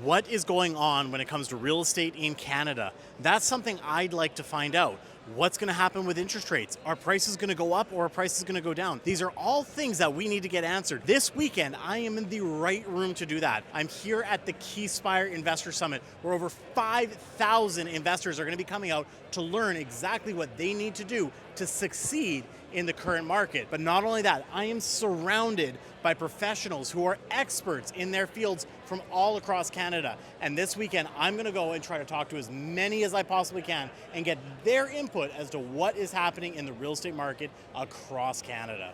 What is going on when it comes to real estate in Canada? That's something I'd like to find out. What's going to happen with interest rates? Are prices going to go up or are prices going to go down? These are all things that we need to get answered. This weekend, I am in the right room to do that. I'm here at the Keyspire Investor Summit, where over 5,000 investors are going to be coming out to learn exactly what they need to do to succeed in the current market. But not only that, I am surrounded by professionals who are experts in their fields from all across Canada. And this weekend, I'm going to go and try to talk to as many as I possibly can and get their input as to what is happening in the real estate market across Canada.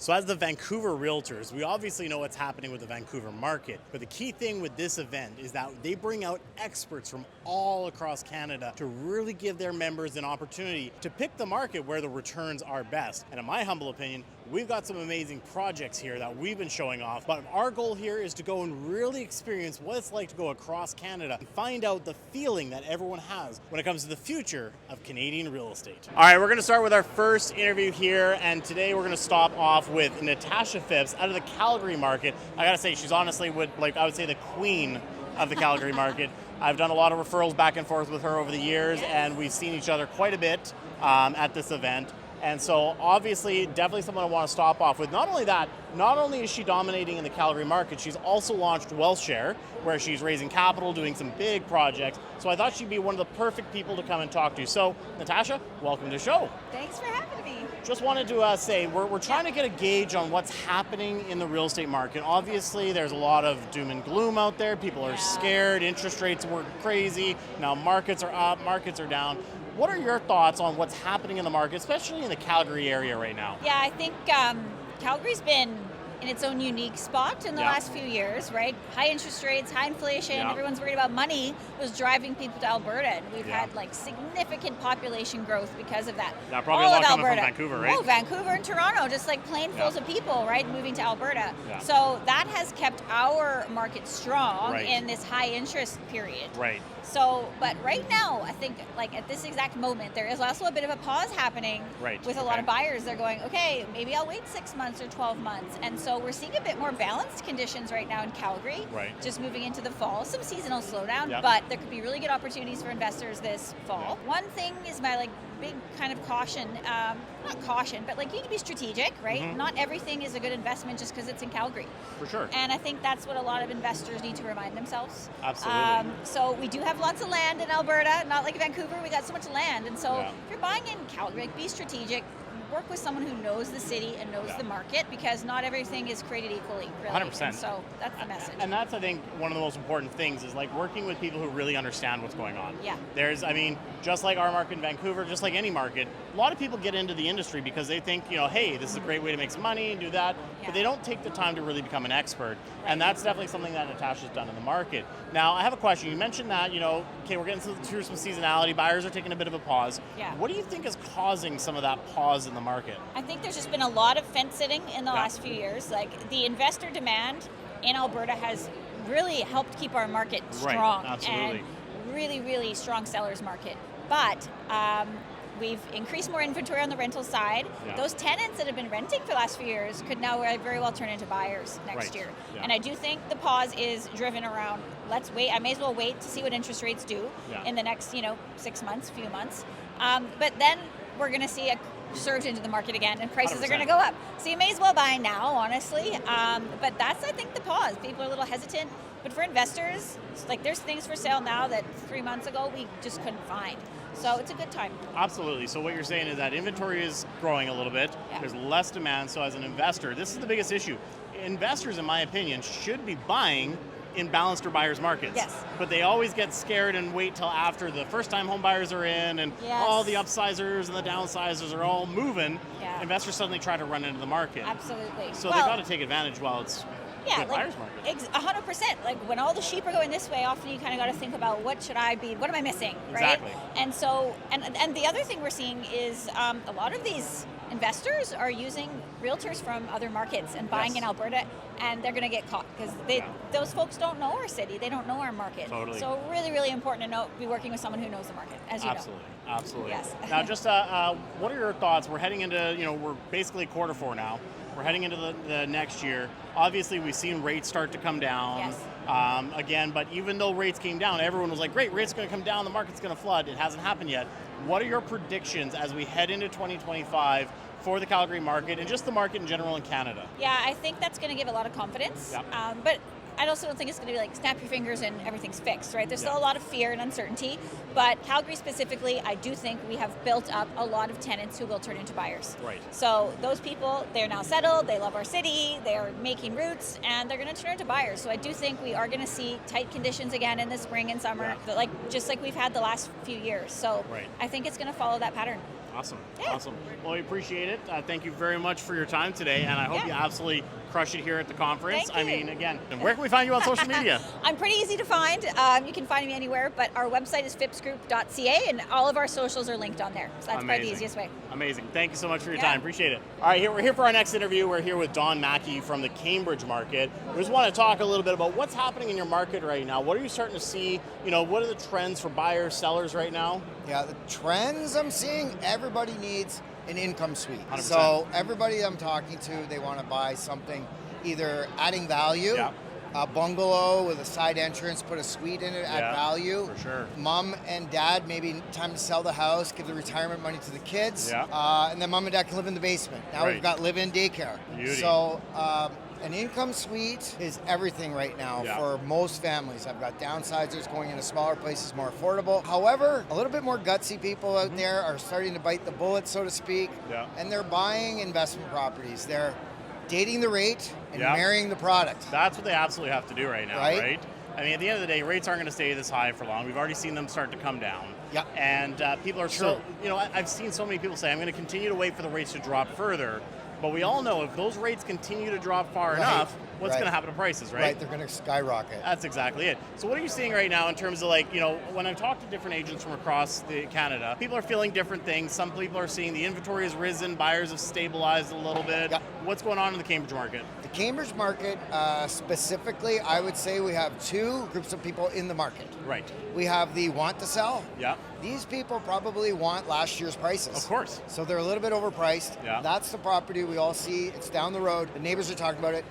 So as the Vancouver Realtors, we obviously know what's happening with the Vancouver market, but the key thing with this event is that they bring out experts from all across Canada to really give their members an opportunity to pick the market where the returns are best. And in my humble opinion, we've got some amazing projects here that we've been showing off, but our goal here is to go and really experience what it's like to go across Canada and find out the feeling that everyone has when it comes to the future of Canadian real estate. All right, we're going to start with our first interview here, and today we're going to stop off with Natasha Phipps out of the Calgary market. I got to say, she's honestly I would say the queen of the Calgary market. I've done a lot of referrals back and forth with her over the years, and we've seen each other quite a bit at this event. And so obviously, definitely someone I want to stop off with. Not only that, not only is she dominating in the Calgary market, she's also launched WealthShare, where she's raising capital, doing some big projects. So I thought she'd be one of the perfect people to come and talk to. So Natasha, welcome to the show. Thanks for having me. Just wanted to say, we're trying to get a gauge on what's happening in the real estate market. Obviously, there's a lot of doom and gloom out there. People are scared, interest rates were crazy. Now markets are up, markets are down. What are your thoughts on what's happening in the market, especially in the Calgary area right now? Yeah, I think Calgary's been in its own unique spot in the last few years, right? High interest rates, high inflation, everyone's worried about money was driving people to Alberta. And we've had like significant population growth because of that. Yeah, probably all a lot of coming Alberta. from Vancouver, right? Oh, Vancouver and Toronto, just like planefuls of people, right, moving to Alberta. Yeah. So that has kept our market strong Right. in this high interest period. Right. So, but right now, I think like at this exact moment, there is also a bit of a pause happening with a lot of buyers. They're going, okay, maybe I'll wait 6 months or 12 months. And so we're seeing a bit more balanced conditions right now in Calgary, just moving into the fall. Some seasonal slowdown, but there could be really good opportunities for investors this fall. One thing is my big kind of caution, not caution, but you need to be strategic, right? Mm-hmm. Not everything is a good investment just because it's in Calgary. For sure. And I think that's what a lot of investors need to remind themselves. Absolutely. So we do have lots of land in Alberta, not like Vancouver, we got so much land. And so if you're buying in Calgary, be strategic. Work with someone who knows the city and knows the market, because not everything is created equally, really. 100%. And so that's the message. And that's, I think, one of the most important things is working with people who really understand what's going on. Yeah. Just like our market in Vancouver, just like any market, a lot of people get into the industry because they think, hey, this is a great way to make some money and do that, but they don't take the time to really become an expert. And that's definitely something that Natasha's done in the market. Now, I have a question. You mentioned that, okay, we're getting through some seasonality. Buyers are taking a bit of a pause. Yeah. What do you think is causing some of that pause in the market? I think there's just been a lot of fence sitting in the last few years. The investor demand in Alberta has really helped keep our market strong. Right, absolutely. And really, really strong sellers market. But we've increased more inventory on the rental side. Yeah. Those tenants that have been renting for the last few years could now very well turn into buyers next year. Yeah. And I do think the pause is driven around, let's wait. I may as well wait to see what interest rates do in the next 6 months, few months. But then we're going to see a surge into the market again, and prices 100%. Are going to go up. So you may as well buy now, honestly. But that's, I think, the pause. People are a little hesitant. But for investors, there's things for sale now that 3 months ago we just couldn't find. So it's a good time. Absolutely. So what you're saying is that inventory is growing a little bit. Yeah. There's less demand. So as an investor, this is the biggest issue. Investors, in my opinion, should be buying in balanced or buyers markets. Yes. But they always get scared and wait till after the first time home buyers are in and all the upsizers and the downsizers are all moving. Yeah. Investors suddenly try to run into the market. Absolutely. So they've got to take advantage while it's Yeah, good buyer's market. 100%. Like when all the sheep are going this way, often you kind of got to think about what am I missing, right? Exactly. And so, and the other thing we're seeing is a lot of these investors are using realtors from other markets and buying in Alberta, and they're going to get caught because those folks don't know our city, they don't know our market. Totally. So really, really important to be working with someone who knows the market, as you know. Absolutely. Yes. Now, just what are your thoughts? We're heading into, we're basically quarter four now. We're heading into the next year. Obviously, we've seen rates start to come down. Yes. Again, but even though rates came down, everyone was like, great, rates are going to come down, the market's going to flood. It hasn't happened yet. What are your predictions as we head into 2025 for the Calgary market and just the market in general in Canada? Yeah, I think that's going to give a lot of confidence. Yep. But I also don't think it's going to be like snap your fingers and everything's fixed, right? There's still a lot of fear and uncertainty, but Calgary specifically, I do think we have built up a lot of tenants who will turn into buyers. Right. So those people, they're now settled, they love our city, they're making roots, and they're going to turn into buyers. So I do think we are going to see tight conditions again in the spring and summer, but just like we've had the last few years. So I think it's going to follow that pattern. Awesome. Well, we appreciate it. Thank you very much for your time today, and I hope you absolutely crush it here at the conference. Thank you. I mean, again, where can we find you on social media? I'm pretty easy to find. You can find me anywhere, but our website is phippsgroup.ca, and all of our socials are linked on there. So that's probably the easiest way. Amazing. Thank you so much for your time. Appreciate it. All right, we're here for our next interview. We're here with Don Mackey from the Cambridge market. We just want to talk a little bit about what's happening in your market right now. What are you starting to see? What are the trends for buyers, sellers right now? Yeah, the trends I'm seeing, everybody needs an income suite. 100%. So everybody I'm talking to, they want to buy something either adding value, a bungalow with a side entrance, put a suite in it, add value. For sure. Mom and dad, maybe time to sell the house, give the retirement money to the kids, and then mom and dad can live in the basement. Now we've got live-in daycare. Beauty. So an income suite is everything right now for most families. I've got downsizers going into smaller places, more affordable. However, a little bit more gutsy people out there are starting to bite the bullet, so to speak, and they're buying investment properties. They're dating the rate and marrying the product. That's what they absolutely have to do right now, right? I mean, at the end of the day, rates aren't going to stay this high for long. We've already seen them start to come down. Yeah. And people are still, I've seen so many people say, I'm going to continue to wait for the rates to drop further. But we all know if those rates continue to drop far enough, what's going to happen to prices, right? Right, they're going to skyrocket. That's exactly it. So what are you seeing right now in terms of when I talk to different agents from across Canada, people are feeling different things. Some people are seeing the inventory has risen, buyers have stabilized a little bit. Yeah. What's going on in the Cambridge market? The Cambridge market, specifically, I would say we have two groups of people in the market. Right. We have the want to sell. Yeah. These people probably want last year's prices. Of course. So they're a little bit overpriced. Yeah. That's the property we all see. It's down the road. The neighbors are talking about it.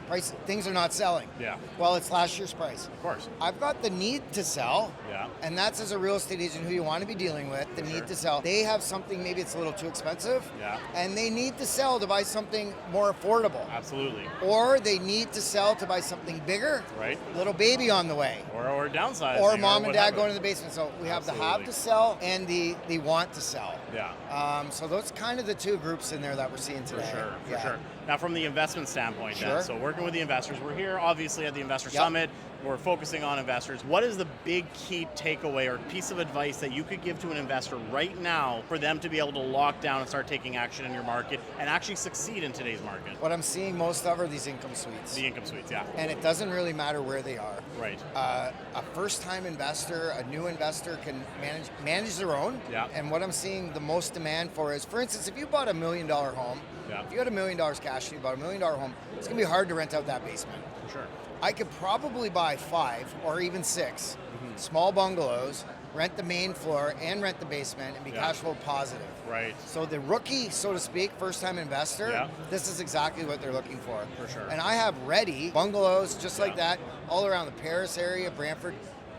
Things are not selling. Yeah. Well, it's last year's price. Of course. I've got the need to sell. Yeah. And that's as a real estate agent who you want to be dealing with, the need to sell. They have something, maybe it's a little too expensive. Yeah. And they need to sell to buy something more affordable. Absolutely. Or they need to sell to buy something bigger. Right. Little baby on the way. Or downsizing. Or mom and dad going to the basement. So we have the have to sell and the want to sell. Yeah. So those kind of the two groups in there that we're seeing today. For sure. Now from the investment standpoint, so working with the investors, we're here obviously at the Investor Summit. We're focusing on investors. What is the big key takeaway or piece of advice that you could give to an investor right now for them to be able to lock down and start taking action in your market and actually succeed in today's market? What I'm seeing most of are these income suites. The income suites, yeah. And it doesn't really matter where they are. Right. A first-time investor, a new investor can manage their own. Yeah. And what I'm seeing the most demand for is, for instance, if you bought $1 million home, if you had $1 million cash and you bought $1 million home, it's going to be hard to rent out that basement. For sure. I could probably buy 5 or even 6 small bungalows, rent the main floor and rent the basement and be cash flow positive. Right. So the rookie, so to speak, first-time investor, this is exactly what they're looking for. For sure. And I have ready bungalows just like that all around the Paris area, Brantford,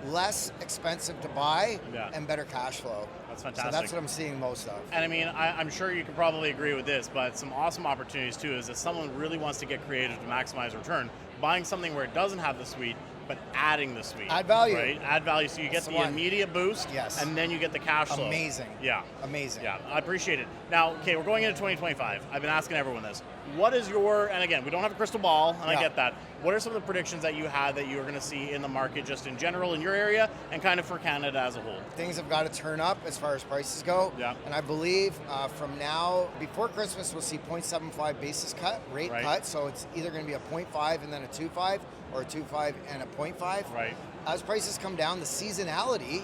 less expensive to buy and better cash flow. That's fantastic. So that's what I'm seeing most of. And I mean, I'm sure you can probably agree with this, but some awesome opportunities too is if someone really wants to get creative to maximize return, buying something where it doesn't have the suite but adding the suite. Add value. Right? Add value so you get the immediate boost, yes, and then you get the cash flow. Amazing. Yeah. Amazing. Yeah, I appreciate it. Now, okay, we're going into 2025. I've been asking everyone this. What is and again, we don't have a crystal ball, and I get that. What are some of the predictions that you have that you're going to see in the market just in general in your area and kind of for Canada as a whole? Things have got to turn up as far as prices go. Yeah. And I believe from now, before Christmas, we'll see 0.75 basis rate cut. So it's either going to be a 0.5 and then a 2.5 or a 2.5 and a 0.5. Right. As prices come down, the seasonality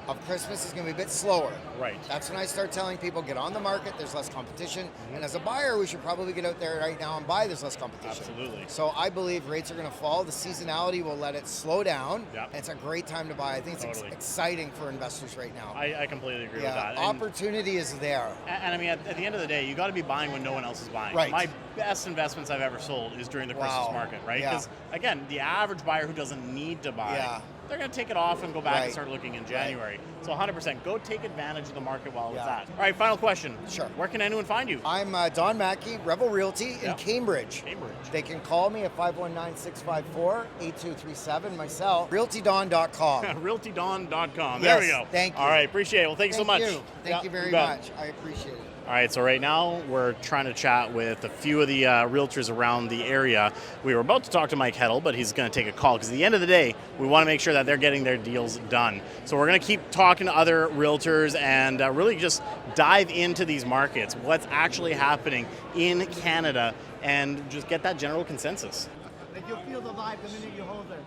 of Christmas is going to be a bit slower. Right. That's when I start telling people, get on the market, there's less competition. And as a buyer, we should probably get out there right now and buy, there's less competition. Absolutely. So I believe rates are going to fall. The seasonality will let it slow down. Yeah. And it's a great time to buy. I think it's exciting for investors right now. I completely agree with that. Opportunity is there. And I mean, at the end of the day, you got to be buying when no one else is buying. Right. My best investments I've ever sold is during the Christmas market, right? Because, again, the average buyer who doesn't need to buy, they're going to take it off and go back and start looking in January. So 100%, go take advantage of the market while it's at. All right, final question. Sure. Where can anyone find you? I'm Don Mackey, Rebel Realty in Cambridge. They can call me at 519-654-8237. Myself, realtydon.com. realtydon.com. Yes, There we go. Thank you. All right, appreciate it. Well, thank you so much. Thank you very much. I appreciate it. All right, so right now we're trying to chat with a few of the realtors around the area. We were about to talk to Mike Heddle, but he's going to take a call because at the end of the day, we want to make sure that they're getting their deals done. So we're going to keep talking to other realtors and really just dive into these markets, what's actually happening in Canada, and just get that general consensus. Like you'll feel the vibe the minute you hold her.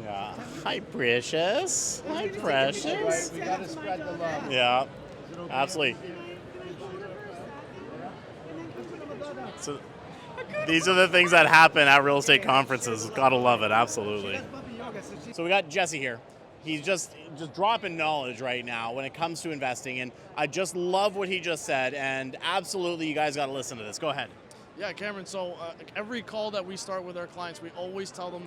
Yeah. Hi, Precious. Hi, Precious. We got to spread the love. Yeah, absolutely. So these are the things that happen at real estate conferences. Gotta love it, absolutely. So we got Jessie here. He's just dropping knowledge right now when it comes to investing, and I just love what he just said, and absolutely you guys gotta listen to this. Go ahead. Yeah, Cameron, so every call that we start with our clients, we always tell them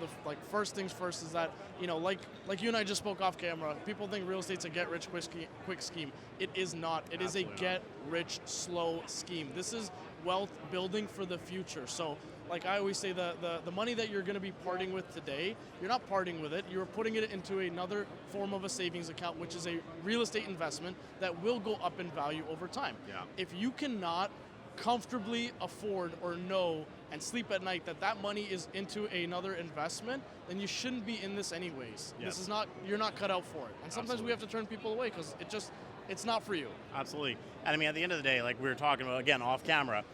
first things first is that, like you and I just spoke off camera, people think real estate's a get-rich-quick scheme. It is not. It is a get-rich-slow scheme. This is wealth building for the future. So like I always say, the money that you're going to be parting with today, you're not parting with it. You're putting it into another form of a savings account, which is a real estate investment that will go up in value over time. Yeah. If you cannot comfortably afford or know and sleep at night that money is into another investment, then you shouldn't be in this anyways. Yes. This is not, you're not cut out for it. And sometimes we have to turn people away because it's not for you. Absolutely. And I mean, at the end of the day, like we were talking about, again, off camera,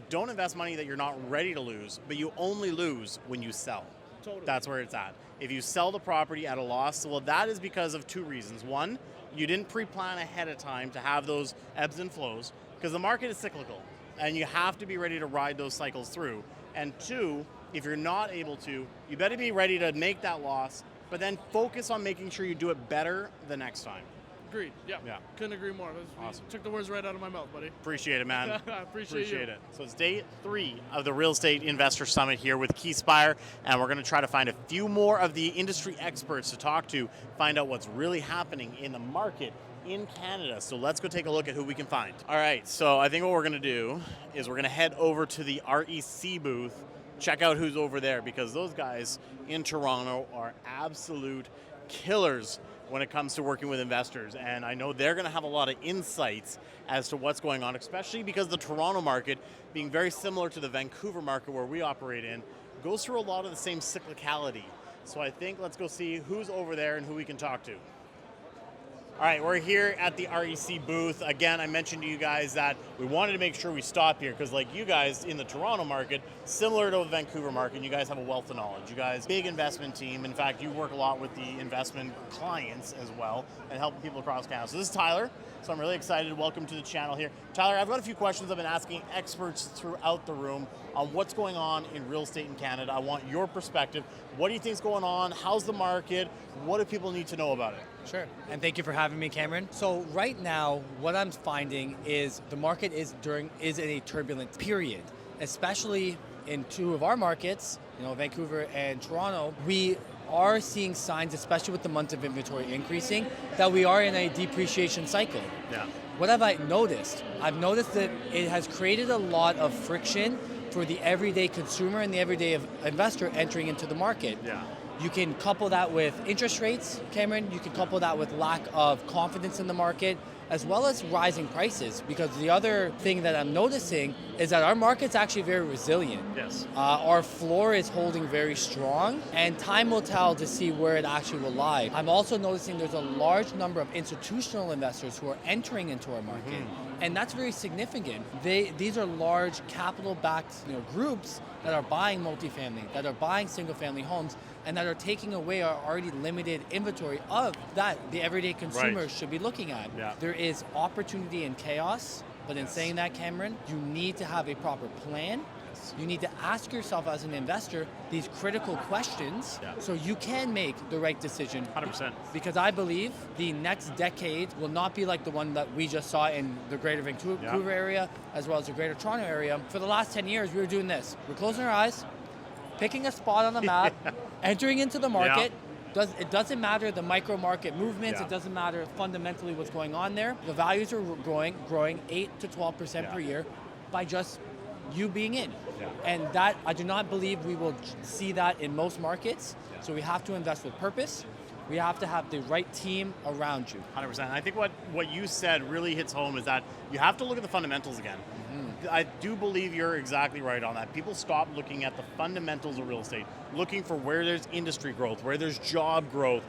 don't invest money that you're not ready to lose, but you only lose when you sell. Totally. That's where it's at. If you sell the property at a loss, well, that is because of two reasons. One, you didn't pre-plan ahead of time to have those ebbs and flows, because the market is cyclical and you have to be ready to ride those cycles through. And two, if you're not able to, you better be ready to make that loss, but then focus on making sure you do it better the next time. Agreed. Yeah. Couldn't agree more. Awesome. You took the words right out of my mouth, buddy. Appreciate it, man. Appreciate it. So it's day 3 of the Real Estate Investor Summit here with Keyspire, and we're going to try to find a few more of the industry experts to talk to, find out what's really happening in the market in Canada. So let's go take a look at who we can find. All right, so I think what we're going to do is we're going to head over to the REC booth, check out who's over there, because those guys in Toronto are absolute killers when it comes to working with investors, and I know they're going to have a lot of insights as to what's going on, especially because the Toronto market, being very similar to the Vancouver market where we operate in, goes through a lot of the same cyclicality. So I think let's go see who's over there and who we can talk to. All right, we're here at the REC booth. Again, I mentioned to you guys that we wanted to make sure we stop here because like you guys in the Toronto market, similar to the Vancouver market, you guys have a wealth of knowledge. You guys, big investment team. In fact, you work a lot with the investment clients as well and helping people across Canada. So this is Tyler. So I'm really excited. Welcome to the channel here. Tyler, I've got a few questions I've been asking experts throughout the room on what's going on in real estate in Canada. I want your perspective. What do you think is going on? How's the market? What do people need to know about it? Sure, and thank you for having me, Cameron. So right now, what I'm finding is the market is in a turbulent period, especially in two of our markets, Vancouver and Toronto. We are seeing signs, especially with the months of inventory increasing, that we are in a depreciation cycle. Yeah. What have I noticed? I've noticed that it has created a lot of friction for the everyday consumer and the everyday investor entering into the market. Yeah. You can couple that with interest rates, Cameron. You can couple that with lack of confidence in the market, as well as rising prices. Because the other thing that I'm noticing is that our market's actually very resilient. Yes. Our floor is holding very strong, and time will tell to see where it actually will lie. I'm also noticing there's a large number of institutional investors who are entering into our market, and that's very significant. These are large capital-backed groups that are buying multifamily, that are buying single-family homes, and that are taking away our already limited inventory of that the everyday consumer should be looking at. Yeah. There is opportunity in chaos, but in saying that, Cameron, you need to have a proper plan. You need to ask yourself as an investor these critical questions so you can make the right decision. 100%. Because I believe the next decade will not be like the one that we just saw in the greater Vancouver area, as well as the greater Toronto area. For the last 10 years, we were doing this. We're closing our eyes, picking a spot on the map, entering into the market. It doesn't matter the micro market movements. It doesn't matter fundamentally what's going on there. The values are growing 8 to 12% per year by just you being in. And that, I do not believe we will see that in most markets. So we have to invest with purpose. We have to have the right team around you. 100%. I think what you said really hits home is that you have to look at the fundamentals again. I do believe you're exactly right on that. People stop looking at the fundamentals of real estate, looking for where there's industry growth, where there's job growth.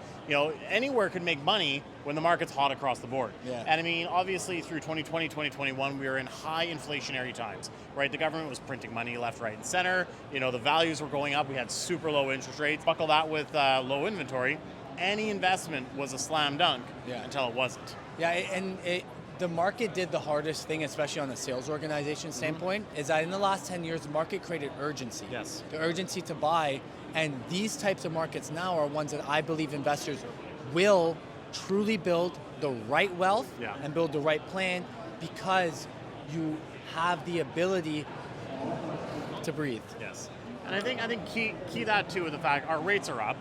Anywhere could make money when the market's hot across the board. And I mean, obviously through 2020, 2021, we were in high inflationary times, right? The government was printing money left, right, and center. The values were going up. We had super low interest rates. Buckle that with low inventory. Any investment was a slam dunk until it wasn't. The market did the hardest thing, especially on the sales organization standpoint, is that in the last 10 years, the market created urgency. The urgency to buy. And these types of markets now are ones that I believe investors will truly build the right wealth and build the right plan, because you have the ability to breathe. And I think key that too with the fact our rates are up,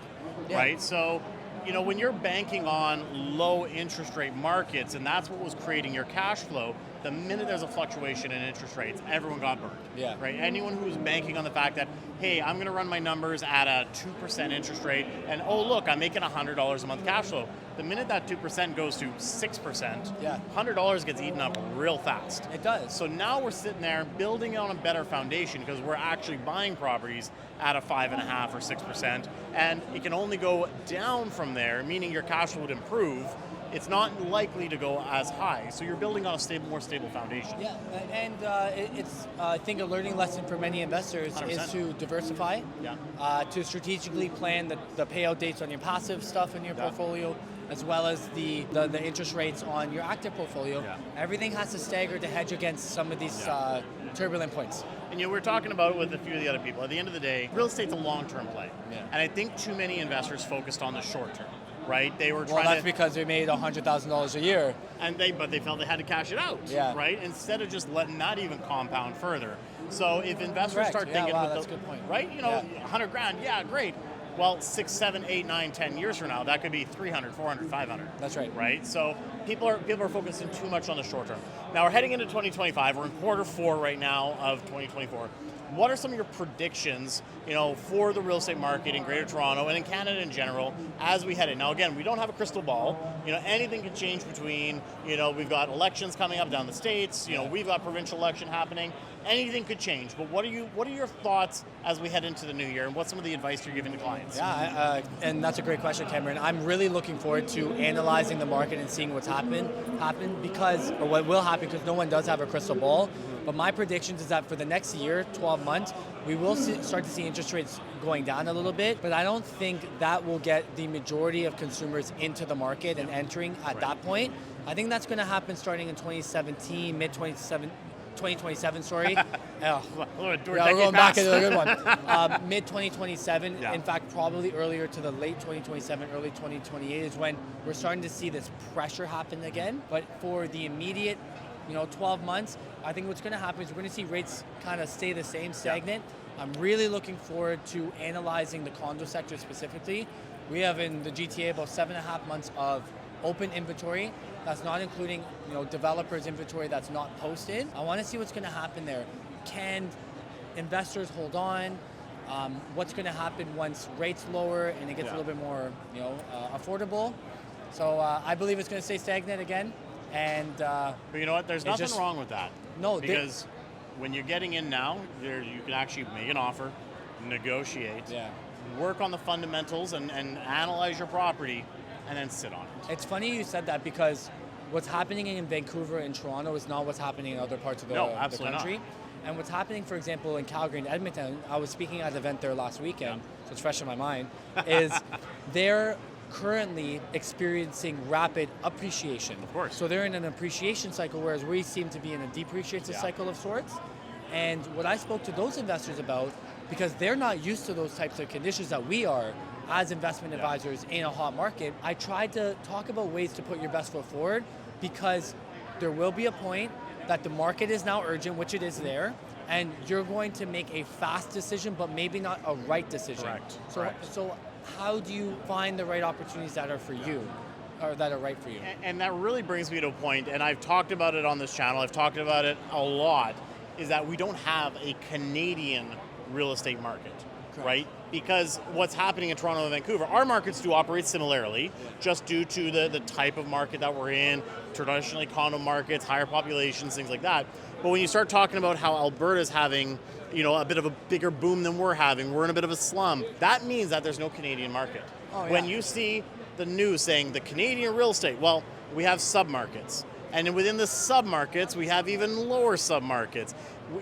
right? So, when you're banking on low interest rate markets, and that's what was creating your cash flow, the minute there's a fluctuation in interest rates, everyone got burned. Right? Anyone who's banking on the fact that, hey, I'm going to run my numbers at a 2% interest rate, and oh look, I'm making $100 a month cash flow. The minute that 2% goes to 6%, $100 gets eaten up real fast. It does. So now we're sitting there building on a better foundation, because we're actually buying properties at a 5.5% or 6%, and it can only go down from there, meaning your cash flow would improve. It's not likely to go as high. So you're building on a more stable foundation. And it's I think a learning lesson for many investors 100%. is to diversify, to strategically plan the payout dates on your passive stuff in your portfolio, as well as the interest rates on your active portfolio. Everything has to stagger to hedge against some of these turbulent points. And we're talking about it with a few of the other people. At the end of the day, real estate's a long-term play. And I think too many investors focused on the short term. Right, they were trying. Well, that's because they made $100,000 a year, but they felt they had to cash it out. Right, instead of just letting that even compound further. So if investors start thinking, that's a good point. Right, $100,000, great. Well, 6, 7, 8, 9, 10 years from now, that could be 300, 400, 500. That's right. Right, so people are focusing too much on the short term. Now we're heading into 2025. We're in quarter 4 right now of 2024. What are some of your predictions, for the real estate market in Greater Toronto and in Canada in general as we head in? Now, again, we don't have a crystal ball. Anything can change between, we've got elections coming up down the States. We've got provincial election happening. Anything could change. But what are your thoughts as we head into the new year, and what's some of the advice you're giving to clients? And that's a great question, Cameron. I'm really looking forward to analyzing the market and seeing what's happen because, or what will happen, because no one does have a crystal ball. But my predictions is that for the next year, 12 months, we will start to see interest rates going down a little bit, but I don't think that will get the majority of consumers into the market and entering at that point. I think that's going to happen starting in 2017, mid-2027, sorry. We're going back into a good one. Mid-2027, in fact, probably earlier to the late 2027, early 2028 is when we're starting to see this pressure happen again. But for the immediate 12 months, I think what's going to happen is we're going to see rates kind of stay the same, stagnant. I'm really looking forward to analyzing the condo sector specifically. We have in the GTA about 7.5 months of open inventory. That's not including developers' inventory that's not posted. I want to see what's going to happen there. Can investors hold on? what's going to happen once rates lower and it gets a little bit more, affordable. So I believe it's going to stay stagnant again. And but you know what? There's nothing wrong with that. No, because when you're getting in now, you can actually make an offer, negotiate, work on the fundamentals, and analyze your property, and then sit on it. It's funny you said that because what's happening in Vancouver and Toronto is not what's happening in other parts of the country. Not. And what's happening, for example, in Calgary and Edmonton, I was speaking at an event there last weekend, so it's fresh in my mind, is they're currently experiencing rapid appreciation. Of course. So they're in an appreciation cycle, whereas we seem to be in a depreciation cycle of sorts. And what I spoke to those investors about, because they're not used to those types of conditions that we are as investment advisors in a hot market, I tried to talk about ways to put your best foot forward, because there will be a point that the market is now urgent, which it is there, and you're going to make a fast decision, but maybe not a right decision. Correct. So how do you find the right opportunities that are for you, or that are right for you? And that really brings me to a point, and I've talked about it on this channel, I've talked about it a lot, is that we don't have a Canadian real estate market, right? Because what's happening in Toronto and Vancouver, our markets do operate similarly, just due to the type of market that we're in, traditionally condo markets, higher populations, things like that. But when you start talking about how Alberta's having, a bit of a bigger boom than we're having, we're in a bit of a slum, that means that there's no Canadian market. When you see the news saying the Canadian real estate, well, we have submarkets. And within the submarkets, we have even lower submarkets.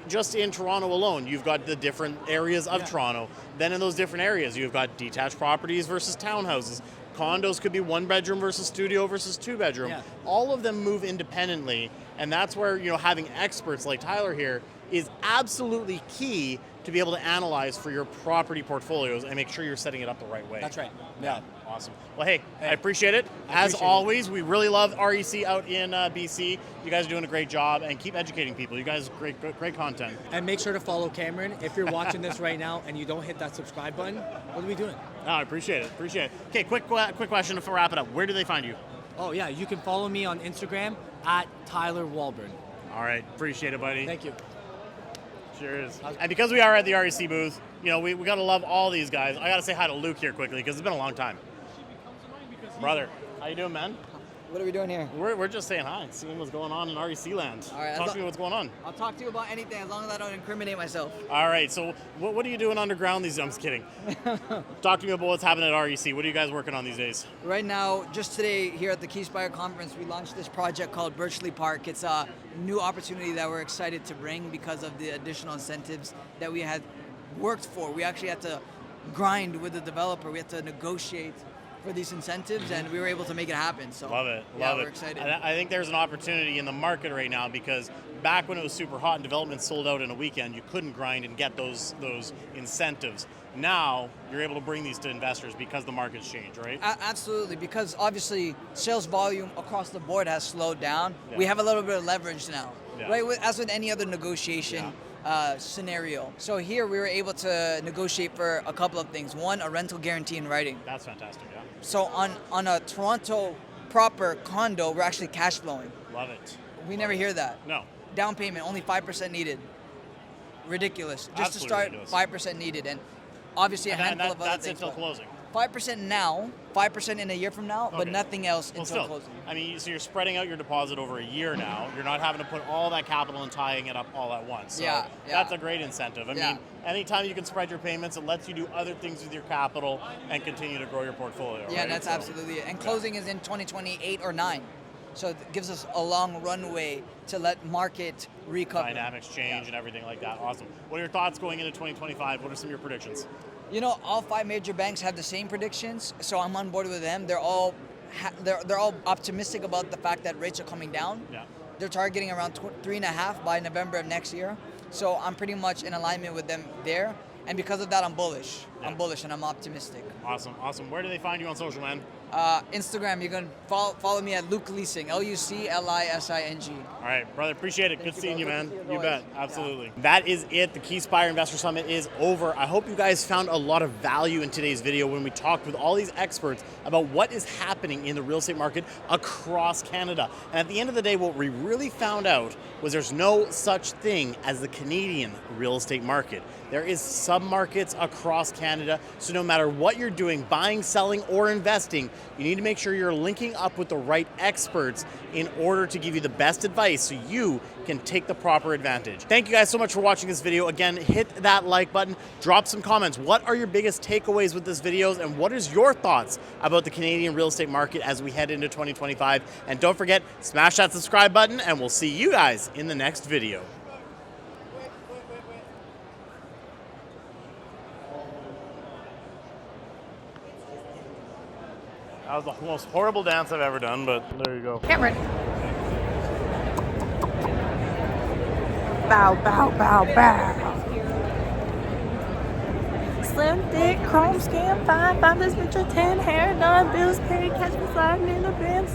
Just in Toronto alone, you've got the different areas of Toronto. Then in those different areas, you've got detached properties versus townhouses. Condos could be 1 bedroom versus studio versus 2 bedroom. All of them move independently. And that's where, having experts like Tyler here is absolutely key to be able to analyze for your property portfolios and make sure you're setting it up the right way. That's right. Yeah. Awesome. Well, hey, I appreciate it. As always, we really love REC out in BC. You guys are doing a great job, and keep educating people. You guys are great content. And make sure to follow Cameron. If you're watching this right now and you don't hit that subscribe button, what are we doing? Oh, I appreciate it. Okay, quick question to wrap it up. Where do they find you? Oh, yeah, you can follow me on Instagram at Tyler Walbourne. All right, appreciate it, buddy. Thank you. Sure is. And because we are at the REC booth, we got to love all these guys. I got to say hi to Luc here quickly, because it's been a long time. Brother, how you doing, man? What are we doing here? We're just saying hi, seeing what's going on in REC land. All right, talk to me what's going on. I'll talk to you about anything as long as I don't incriminate myself. All right, so what are you doing underground these days? I'm just kidding. Talk to me about what's happening at REC. What are you guys working on these days? Right now, just today here at the Keyspire conference, we launched this project called Birchley Park. It's a new opportunity that we're excited to bring because of the additional incentives that we had worked for. We actually had to grind with the developer. We had to negotiate for these incentives, and we were able to make it happen. So love it. We're excited. I think there's an opportunity in the market right now, because back when it was super hot and development sold out in a weekend, you couldn't grind and get those incentives. Now you're able to bring these to investors because the market's changed, right? Absolutely, because obviously sales volume across the board has slowed down. We have a little bit of leverage now, right? As with any other negotiation scenario. So here we were able to negotiate for a couple of things. One, a rental guarantee in writing. That's fantastic, yeah. So on a Toronto proper condo, we're actually cash flowing. Love it. We never hear that. No. Down payment, only 5% needed. Ridiculous. Just to start, ridiculous. 5% needed. And obviously a handful of other that's things. until closing. 5% now, 5% in a year from now, but nothing else until closing. I mean, so you're spreading out your deposit over a year now. You're not having to put all that capital and tying it up all at once. So that's a great incentive. I mean, anytime you can spread your payments, it lets you do other things with your capital and continue to grow your portfolio. Yeah, right? that's absolutely it. And closing is in 2028 or 9. So it gives us a long runway to let market recover. Dynamics change and everything like that. Awesome. What are your thoughts going into 2025? What are some of your predictions? All 5 major banks have the same predictions, so I'm on board with them. They're all optimistic about the fact that rates are coming down. Yeah. They're targeting around 3.5 by November of next year. So I'm pretty much in alignment with them there. And because of that, I'm bullish. I'm bullish and I'm optimistic. Awesome. Where do they find you on social, man? Instagram, you can follow me at Luc Lising, LucLising. All right, brother, appreciate it. Good seeing you, man. You bet, absolutely. That is it. The Keyspire Investor Summit is over. I hope you guys found a lot of value in today's video when we talked with all these experts about what is happening in the real estate market across Canada. And at the end of the day, what we really found out was there's no such thing as the Canadian real estate market. there is submarkets across Canada. So no matter what you're doing, buying, selling, or investing, you need to make sure you're linking up with the right experts in order to give you the best advice so you can take the proper advantage. Thank you guys so much for watching this video. Again, hit that like button, drop some comments. What are your biggest takeaways with this video, and what is your thoughts about the Canadian real estate market as we head into 2025? And don't forget, smash that subscribe button, and we'll see you guys in the next video. That was the most horrible dance I've ever done, but there you go. Cameron. Bow, bow, bow, bow. Slim, thick, chrome skin, fine, this picture, 10, hair done, bills paid, catch me sliding in the bins.